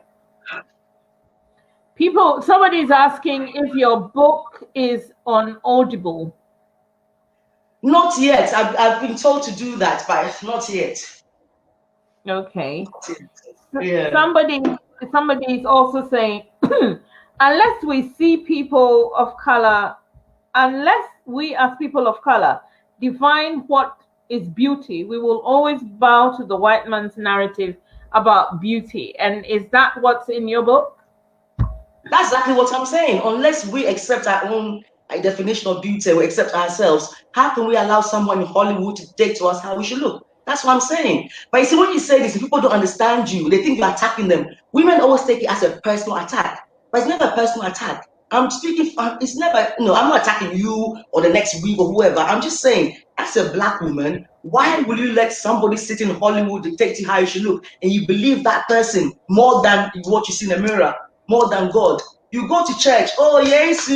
Somebody's asking if your book is on Audible. Not yet. I've been told to do that, but not yet. Okay. Yeah. Somebody is also saying, unless we see people of color, unless we as people of color define what is beauty, we will always bow to the white man's narrative about beauty. And is that what's in your book? That's exactly what I'm saying. Unless we accept our own definition of beauty, we accept ourselves, how can we allow someone in Hollywood to dictate to us how we should look? That's what I'm saying. But you see, when you say this, people don't understand you. They think you're attacking them. Women always take it as a personal attack, but it's never a personal attack. I'm speaking, it's never, no, I'm not attacking you or the next week or whoever. I'm just saying, as a black woman, why will you let somebody sit in Hollywood dictate you how you should look and you believe that person more than what you see in the mirror, more than God? You go to church, oh, yes,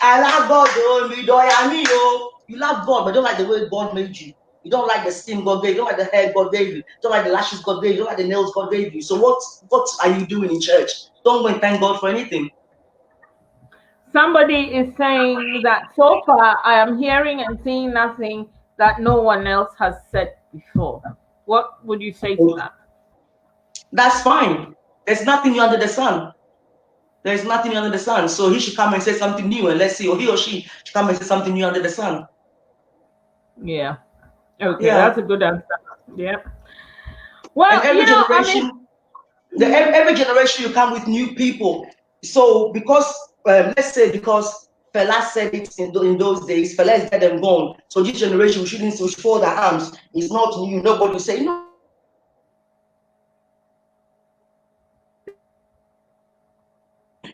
I love God, oh, you love God, but don't like the way God made you. You don't like the skin God gave you, you don't like the hair God gave you, you don't like the lashes God gave you, you don't like the nails God gave you. So what are you doing in church? Don't go and thank God for anything. Somebody is saying that so far I am hearing and seeing nothing that no one else has said before. What would you say to that? That's fine. There's nothing new under the sun. There's nothing new under the sun. So he should come and say something new, and let's see, or he or she should come and say something new under the sun. Yeah. Okay, yeah. That's a good answer. Yeah. Well, and every generation, every generation you come with new people. So because let's say because Fela said it in those days, Fela is dead and gone. So this generation we shouldn't fold our arms. It's not new. Nobody will say no.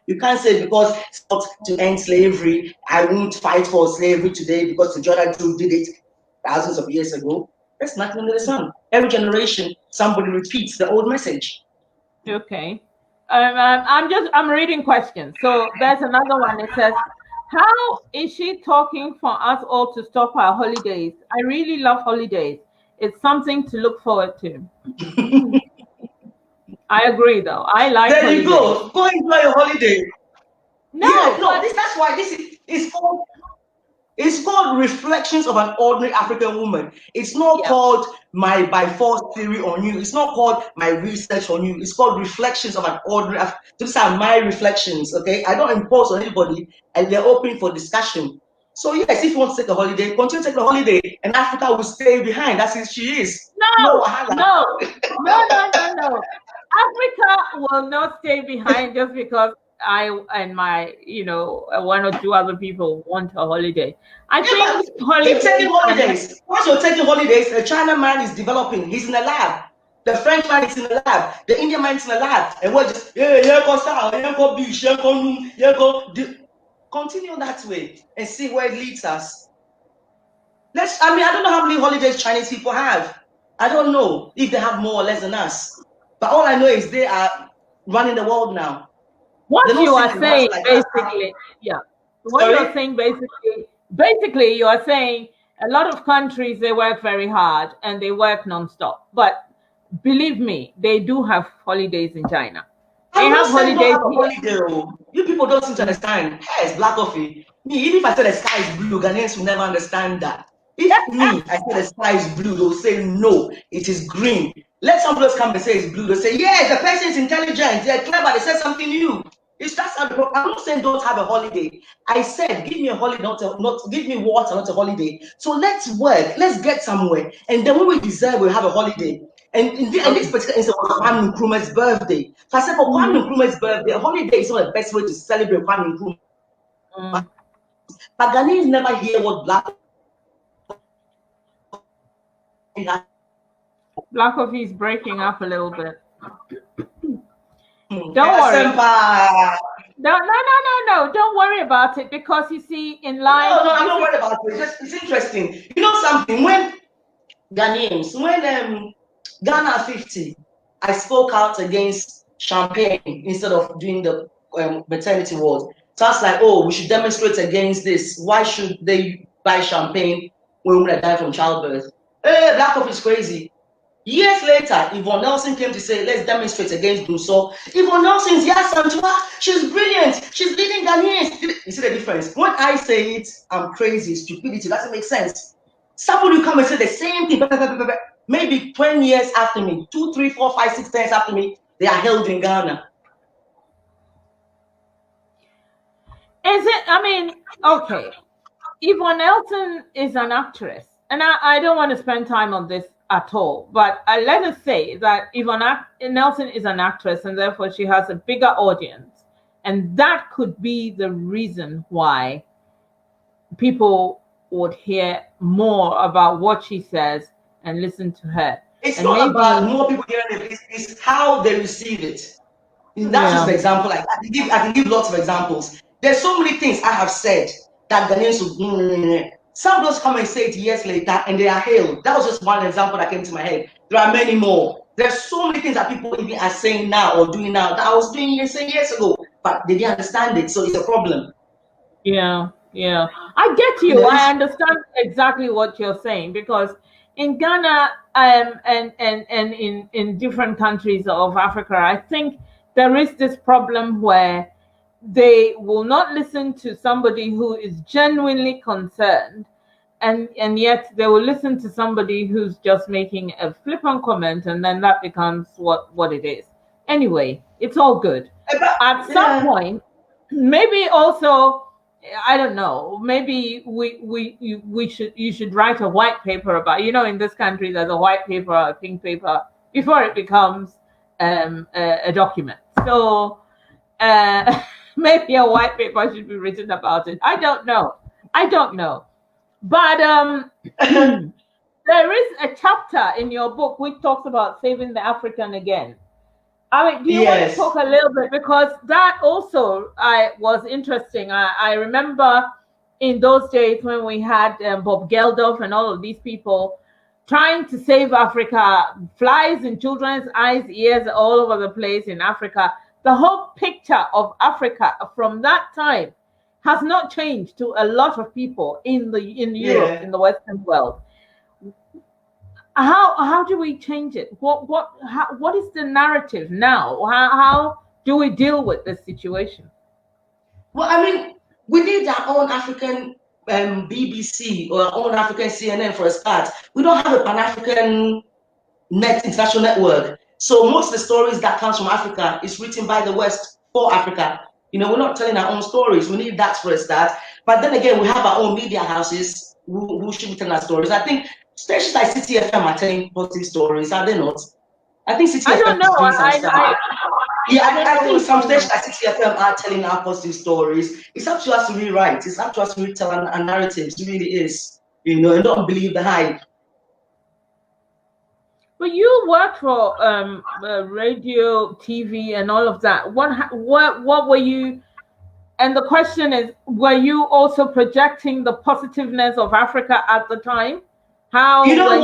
You can't say because it's not to end slavery, I won't fight for slavery today because the Jordan Jew did it thousands of years ago. That's nothing under the sun. Every generation, somebody repeats the old message. Okay. I'm reading questions. So there's another one. It says, how is she talking for us all to stop our holidays? I really love holidays. It's something to look forward to. I agree, though. I like there holidays. You go. Go enjoy your holiday. No, yeah, no, that's why this is called. It's called Reflections of an Ordinary African Woman. It's not called my by force theory on you. It's not called my research on you. It's called Reflections of an Ordinary. These are my reflections. Okay, I don't impose on anybody, and they're open for discussion. So yes, if you want to take a holiday, continue to take a holiday, and Africa will stay behind. That's who she is. No. Africa will not stay behind just because I and my, one or two other people want a holiday. I think keep taking holidays. Once you're taking holidays, a China man is developing. He's in the lab. The French man is in the lab. The Indian man is in the lab. And we're just, continue that way and see where it leads us. I don't know how many holidays Chinese people have. I don't know if they have more or less than us. But all I know is they are running the world now. What you are saying, basically, what you're saying, basically, you are saying a lot of countries, they work very hard and they work nonstop. But believe me, they do have holidays in China. They have holidays. You people don't seem to understand. Yes, BLACKOFEE. Me, even if I say the sky is blue, Ghanaians will never understand that. If me, I say the sky is blue, they'll say no, it is green. Let somebody else come and say it's blue. They'll say, yes, the person is intelligent, they're clever, they said something new. I'm not saying don't have a holiday. I said give me a holiday, not give me water, not a holiday. So let's work, let's get somewhere, and then when we deserve, we'll have a holiday. And in this particular instance, was Kwame Nkrumah's birthday. So I said for Kwame Nkrumah's birthday, a holiday is not the best way to celebrate Kwame Nkrumah. But Ghanaians never hear what BLACKOFEE is breaking up a little bit. Don't worry. No. Don't worry about it, because you see, in life. No, I'm not worried about it. It's interesting. You know something? When Ghanaians, when Ghana 50, I spoke out against champagne instead of doing the maternity ward. So I was like, oh, we should demonstrate against this. Why should they buy champagne when women are dying from childbirth? BLACKOFEE is crazy. Years later, Yvonne Nelson came to say, let's demonstrate against Rousseau. Yvonne Nelson's Santua, she's brilliant. She's leading Ghanaians. You see the difference? When I say it, I'm crazy. Stupidity doesn't make sense. Somebody will come and say the same thing, maybe 20 years after me, 2, 3, 4, 5, 6 years after me, they are held in Ghana. Is it, I mean, okay, Yvonne Nelson is an actress, and I don't want to spend time on this at all, but let us say that Yvonne Nelson is an actress, and therefore she has a bigger audience, and that could be the reason why people would hear more about what she says and listen to her. It's and not about more people hearing it, it's how they receive it. That's just an example. Like I can give lots of examples. There's so many things I have said that Ghanaians will. Some of those come and say it years later and they are hailed. That was just one example that came to my head. There are many more. There's so many things that people even are saying now or doing now that I was doing years ago, but they didn't understand it. So it's a problem. Yeah. I get you. I understand exactly what you're saying, because in Ghana and in different countries of Africa, I think there is this problem where they will not listen to somebody who is genuinely concerned, and yet they will listen to somebody who's just making a flippant comment, and then that becomes what it is. Anyway, it's all good. At some point, maybe also, I don't know, maybe you should write a white paper about, in this country there's a white paper, a pink paper, before it becomes a document. So maybe a white paper should be written about it. I don't know. But there is a chapter in your book which talks about saving the African again. I mean, do you want to talk a little bit? Because that also was interesting. I remember in those days when we had Bob Geldof and all of these people trying to save Africa, flies in children's eyes, ears, all over the place in Africa. The whole picture of Africa from that time has not changed to a lot of people in Europe, in the Western world. How do we change it? What is the narrative now? How do we deal with this situation? Well, I mean, we need our own African BBC or our own African CNN for a start. We don't have a Pan-African international network. So most of the stories that comes from Africa is written by the West for Africa. We're not telling our own stories. We need that for a start. But then again, we have our own media houses who should be telling our stories. I think stations like City FM are telling positive stories, are they not? I think City FM don't know. I think some stations like City FM are telling our positive stories. It's up to us to rewrite. It's up to us to retell our narratives. It really is. And don't believe the hype. But you work for radio, TV, and all of that. What were you? And the question is, were you also projecting the positiveness of Africa at the time? How you doing?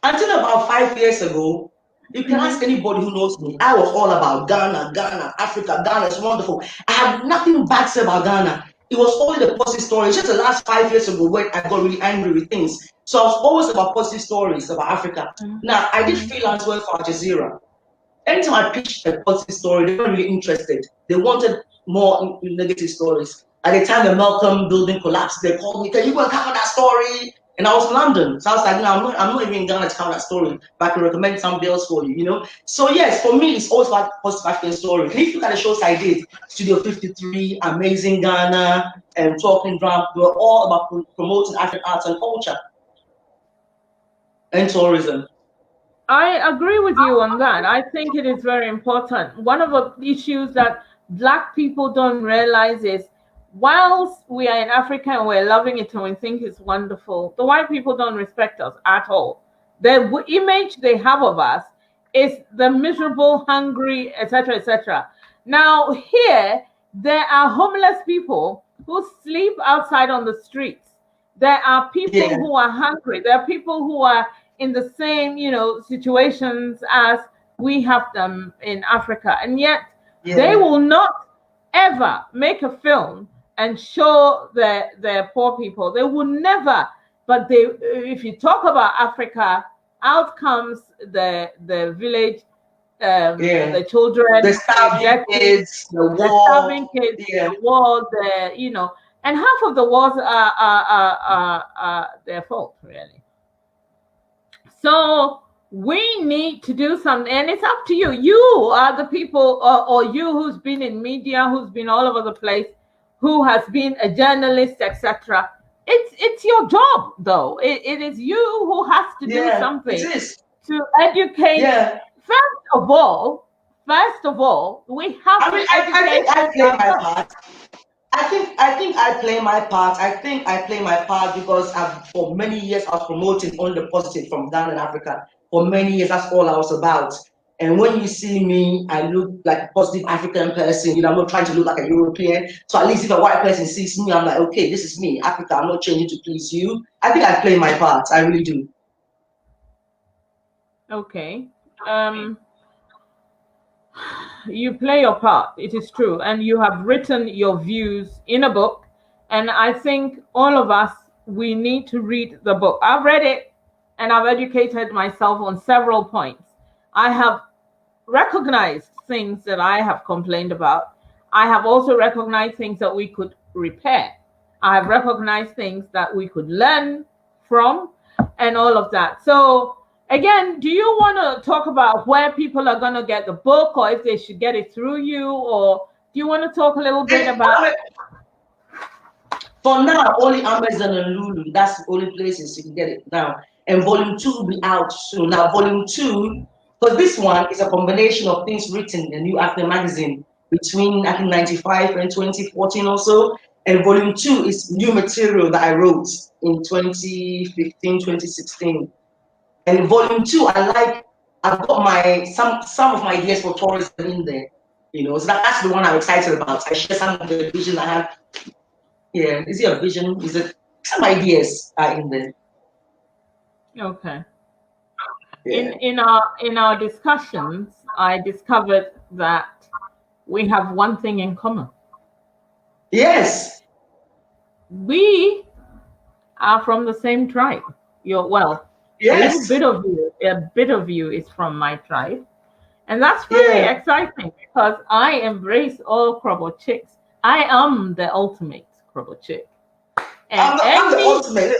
Until about 5 years ago, you can ask anybody who knows me. I was all about Ghana, Africa. Ghana is wonderful. I have nothing bad to say about Ghana. It was only the positive stories. Just the last 5 years ago when I got really angry with things. So I was always about positive stories about Africa. Now, I did freelance work for Al Jazeera. Anytime I pitched a positive story, they weren't really interested. They wanted more negative stories. At the time the Malcolm building collapsed, they called me, "Can you go and cover that story?" And I was in London. So I was like, "No, I'm not even in Ghana to cover that story, but I can recommend somebody else for you, So yes, for me, it's always about positive African stories. And if you look at the shows I did, Studio 53, Amazing Ghana, and Talking Drum, they were all about promoting African arts and culture and tourism. I agree with you on that. I think it is very important. One of the issues that Black people don't realize is, whilst we are in Africa and we're loving it and we think it's wonderful, the white people don't respect us at all. The image they have of us is the miserable, hungry, etc., etc. Now here, there are homeless people who sleep outside on the streets. There are people who are hungry. There are people who are in the same, situations as we have them in Africa. And yet they will not ever make a film and show their poor people. They will never. But if you talk about Africa, out comes the village, the children, the starving kids, the war, the war, And half of the wars are their fault, really. So we need to do something, and it's up to you. You are the people, or you who's been in media, who's been all over the place, who has been a journalist, etc. It's your job, though. It is you who has to do something to educate. Yeah. First of all, we have to educate. I play my part. I think I play my part. I think I play my part because for many years I was promoting only the positive from Ghana and Africa. For many years, that's all I was about. And when you see me, I look like a positive African person. You know, I'm not trying to look like a European. So at least if a white person sees me, I'm like, okay, this is me, Africa. I'm not changing to please you. I think I play my part. I really do. Okay. You play your part, it is true, and you have written your views in a book, and I think all of us, we need to read the book. I've read it and I've educated myself on several points. I have recognized things that I have complained about. I have also recognized things that we could repair. I have recognized things that we could learn from, and all of that. So again, do you want to talk about where people are going to get the book, or if they should get it through you, or do you want to talk a little bit about? For now, only Amazon and Lulu. That's the only places you can get it now. And volume 2 will be out soon. Now, volume 2, because this one is a combination of things written in the New African magazine between, I think, 95 and 2014 or so. And volume 2 is new material that I wrote in 2015, 2016. And in volume 2, I've got some of my ideas for tourism in there, you know. So that's the one I'm excited about. I share some of the vision I have. Yeah, is it a vision? Is it some ideas are in there? Okay. Yeah. In our discussions, I discovered that we have one thing in common. Yes. We are from the same tribe. Yes. A bit of you is from my tribe. And that's really exciting because I embrace all Krobo chicks. I am the ultimate Krobo chick. And I'm the ultimate.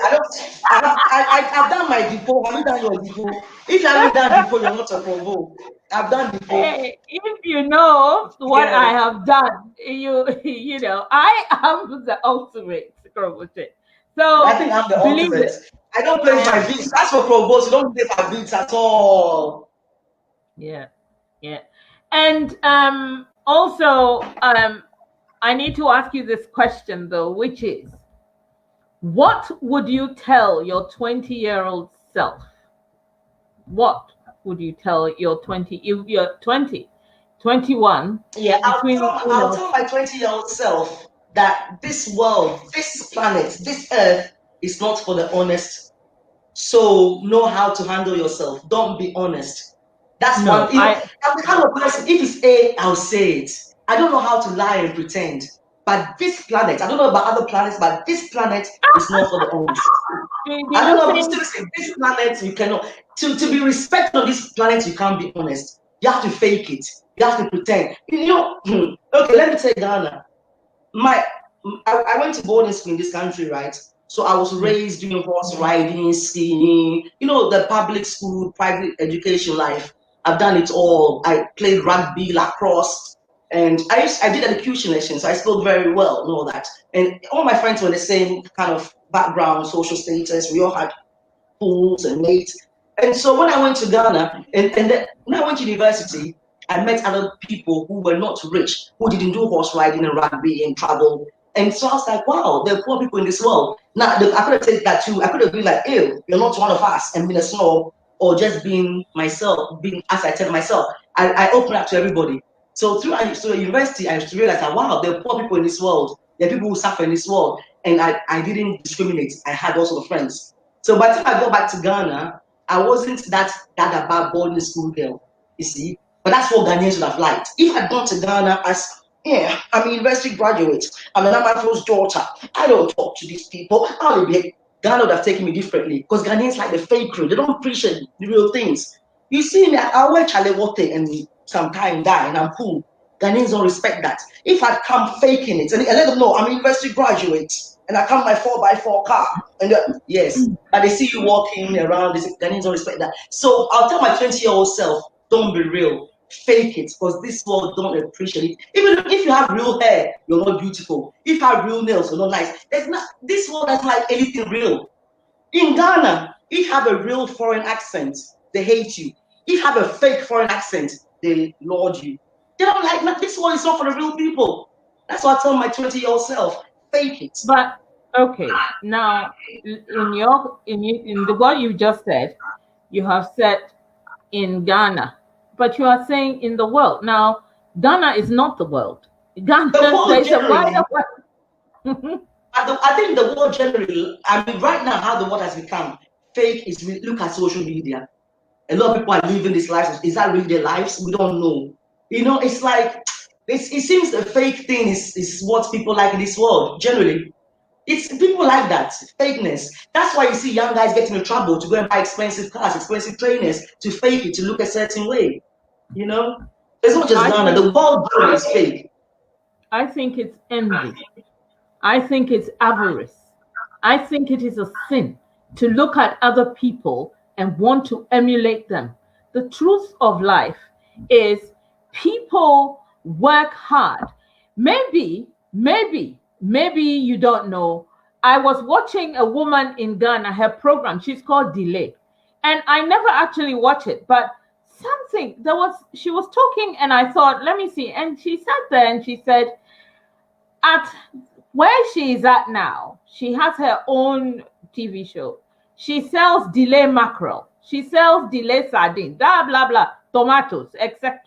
I've done my depot. Have you done your depot? If you haven't done depot, you're not a Krobo. I've done depot. If you know what I have done, you know, I am the ultimate Krobo chick. So I think I'm the ultimate. I don't play my beats. As for Krobos, you don't play my beats at all. Yeah. And also, I need to ask you this question though, which is, what would you tell your 20-year-old self? What would you tell your 20? If you're 20, 21. Yeah, I'll tell my 20-year-old self that this world, this planet, this earth is not for the honest. So know how to handle yourself. Don't be honest. That's one. I'm the kind of person, if it's A, I'll say it. I don't know how to lie and pretend. But this planet, I don't know about other planets, but this planet is not for the honest. I don't know, this planet, you cannot. To be respected on this planet, you can't be honest. You have to fake it. You have to pretend. You know, okay, let me tell you, Ghana. I went to boarding school in this country, right? So I was raised doing horse riding, skiing, you know, the public school, private education life. I've done it all. I played rugby, lacrosse, and I did elocution lessons. So I spoke very well and all that. And all my friends were the same kind of background, social status. We all had pools and mates. And so when I went to Ghana, and then when I went to university, I met other people who were not rich, who didn't do horse riding and rugby and travel. And so I was like, wow, there are poor people in this world. Now, I could have taken that too. I could have been like, ew, you're not one of us, and been a snob, or just being myself, being as I tell myself. I open up to everybody. So through university, I realized that, wow, there are poor people in this world. There are people who suffer in this world. And I didn't discriminate. I had also friends. So by the time I got back to Ghana, I wasn't that about boarding school girl, you see. But that's what Ghanaians should have liked. If I'd gone to Ghana as, I'm a university graduate, I'm an Amafo's daughter, I don't talk to these people, Ghana would have taken me differently. Because Ghanaians like the fake real, they don't appreciate the real things. You see me, I wear chalewote and some tie and die, and I'm cool. Ghanaians don't respect that. If I come faking it and let them know I'm a university graduate and I come my 4x4 car and yes, but they see you walking around, they say Ghanaians don't respect that. So I'll tell my 20-year-old self, don't be real, fake it, because this world don't appreciate it. Even if you have real hair, you're not beautiful. If you have real nails, you're not nice. There's not, this world doesn't like anything real. In Ghana, if you have a real foreign accent, they hate you. If you have a fake foreign accent, they laud you. They don't like, this one is not for the real people. That's what I tell my 20-year-old self, fake it. But okay, now in the what you just said, you have said in Ghana, but you are saying in the world. Now, Ghana is not the world. Ghana is a wider world. I think the world generally, I mean, right now, how the world has become fake is, look at social media. A lot of people are living these lives. Is that really their lives? We don't know. You know, it's like, it seems the fake thing is what people like in this world, generally. It's people like that, fakeness. That's why you see young guys getting in trouble to go and buy expensive cars, expensive trainers, to fake it, to look a certain way. You know? It's not just Ghana. The world is fake. I think it's envy. I think it's avarice. I think it is a sin to look at other people and want to emulate them. The truth of life is people work hard. Maybe you don't know. I was watching a woman in Ghana, her program, she's called Delay. And I never actually watched it, but she was talking and I thought, let me see. And she sat there and she said, at where she is at now, she has her own TV show. She sells delay mackerel. She sells delay sardine, blah, blah, blah, tomatoes, etc.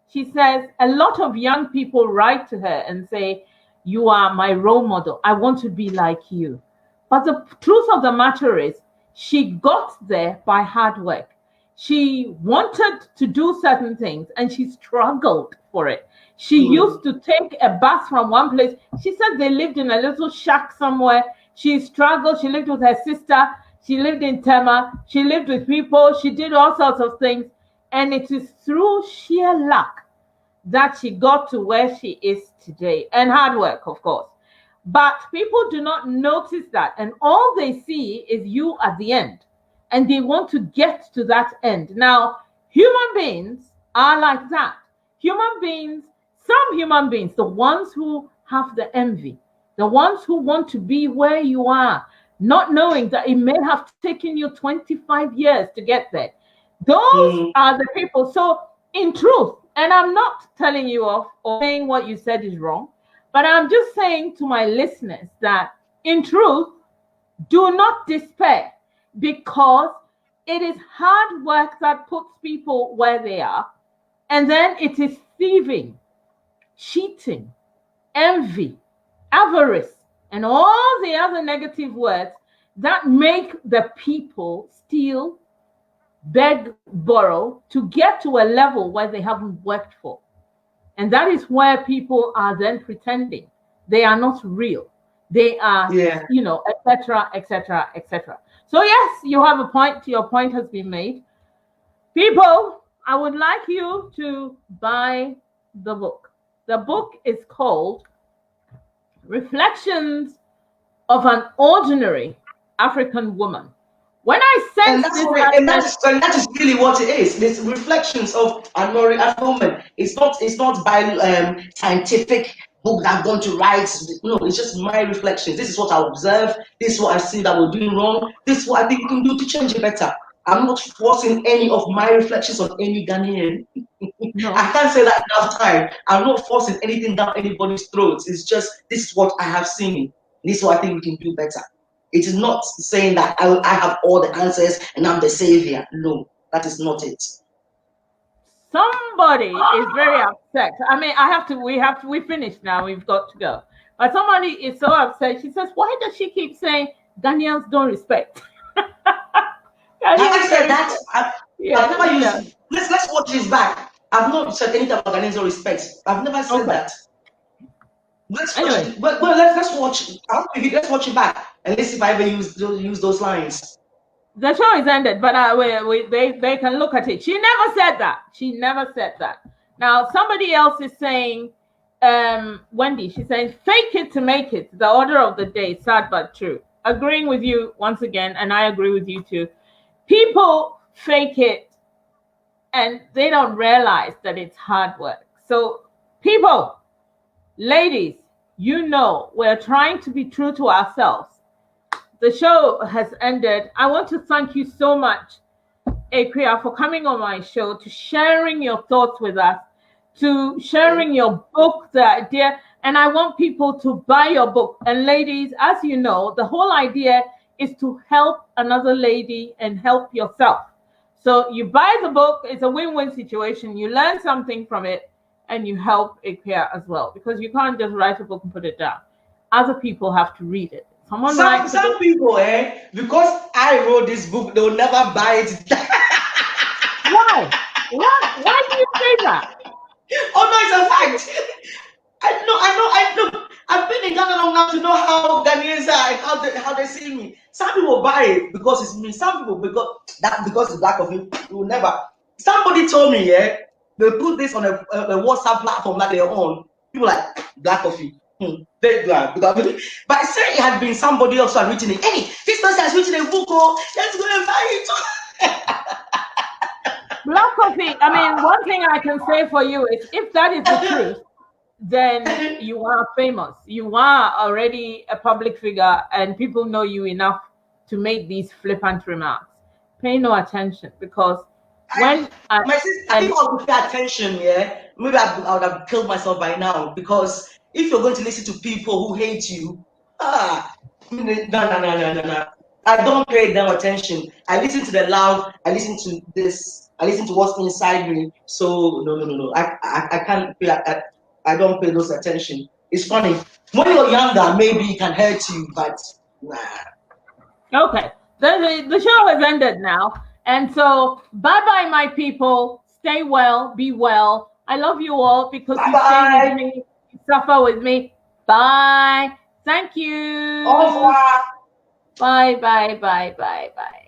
She says a lot of young people write to her and say, you are my role model. I want to be like you. But the truth of the matter is, she got there by hard work. She wanted to do certain things and she struggled for it. She used to take a bus from one place. She said they lived in a little shack somewhere. She struggled. She lived with her sister. She lived in Tema. She lived with people. She did all sorts of things. And it is through sheer luck that she got to where she is today. And hard work, of course. But people do not notice that. And all they see is you at the end. And they want to get to that end. Now, human beings are like that. Some human beings, the ones who have the envy, the ones who want to be where you are, not knowing that it may have taken you 25 years to get there. Those are the people. So in truth, and I'm not telling you off or saying what you said is wrong, but I'm just saying to my listeners that in truth, do not despair, because it is hard work that puts people where they are. And then it is thieving, cheating, envy, avarice, and all the other negative words that make the people steal, beg, borrow to get to a level where they haven't worked for. And that is where people are then pretending they are not real. They are, etc., etc., etc. So yes, you have a point. Your point has been made. People, I would like you to buy the book. The book is called Reflections of an Ordinary African Woman. When I said that is really what it is. This reflections of an ordinary African woman. It's not by scientific book that I'm going to write. No, it's just my reflections. This is what I observe. This is what I see that we're doing wrong. This is what I think we can do to change it better. I'm not forcing any of my reflections on any Ghanaian. No. I can't say that enough time. I'm not forcing anything down anybody's throats. It's just, this is what I have seen. This is what I think we can do better. It is not saying that I have all the answers and I'm the savior. No, that is not it. Somebody is very upset. I mean, we finished now. We've got to go. But somebody is so upset. She says, why does she keep saying Ghanaians don't respect? I said that. I've never used. Let's watch this back. I've not said anything about Ghanaians don't respect. I've never said that. Let's watch. Let's watch it back and let's see if I ever use those lines. The show is ended, but they can look at it. She never said that. She never said that. Now, somebody else is saying, Wendy, she's saying, fake it to make it. The order of the day, sad but true. Agreeing with you once again, and I agree with you too. People fake it and they don't realize that it's hard work. So people, ladies, you know, we're trying to be true to ourselves. The show has ended. I want to thank you so much, Akua, for coming on my show, to sharing your thoughts with us, to sharing your book, the idea. And I want people to buy your book. And ladies, as you know, the whole idea is to help another lady and help yourself. So you buy the book, it's a win-win situation. You learn something from it and you help Akua as well, because you can't just write a book and put it down. Other people have to read it. Some people, because I wrote this book, they'll never buy it. Why? Why do you say that? Oh no, it's a fact. I know. I've been in Ghana long enough to know how Ghanaians are and how they see me. Some people buy it because it's me. Some people because it's BLACKOFEE. You will never. Somebody told me, they put this on a WhatsApp platform that they're on. People like BLACKOFEE. They do but say it had been somebody else who had written it. Hey, this person has written a book. Oh, let's go and buy it. BLACKOFEE. I mean, one thing I can say for you is, if that is the truth, then you are famous. You are already a public figure, and people know you enough to make these flippant remarks. Pay no attention, because when my sister, I think I would pay attention. Maybe I would have killed myself by now, because if you're going to listen to people who hate you, no. I don't pay them attention. I listen to the loud. I listen to this. I listen to what's inside me. So no. I can't pay. I don't pay those attention. It's funny. When you're younger, maybe it can hurt you, but nah. Okay. The show has ended now. And so, bye-bye, my people. Stay well. Be well. I love you all, because you stay with me. You suffer with me. Bye. Thank you. Au revoir. Bye.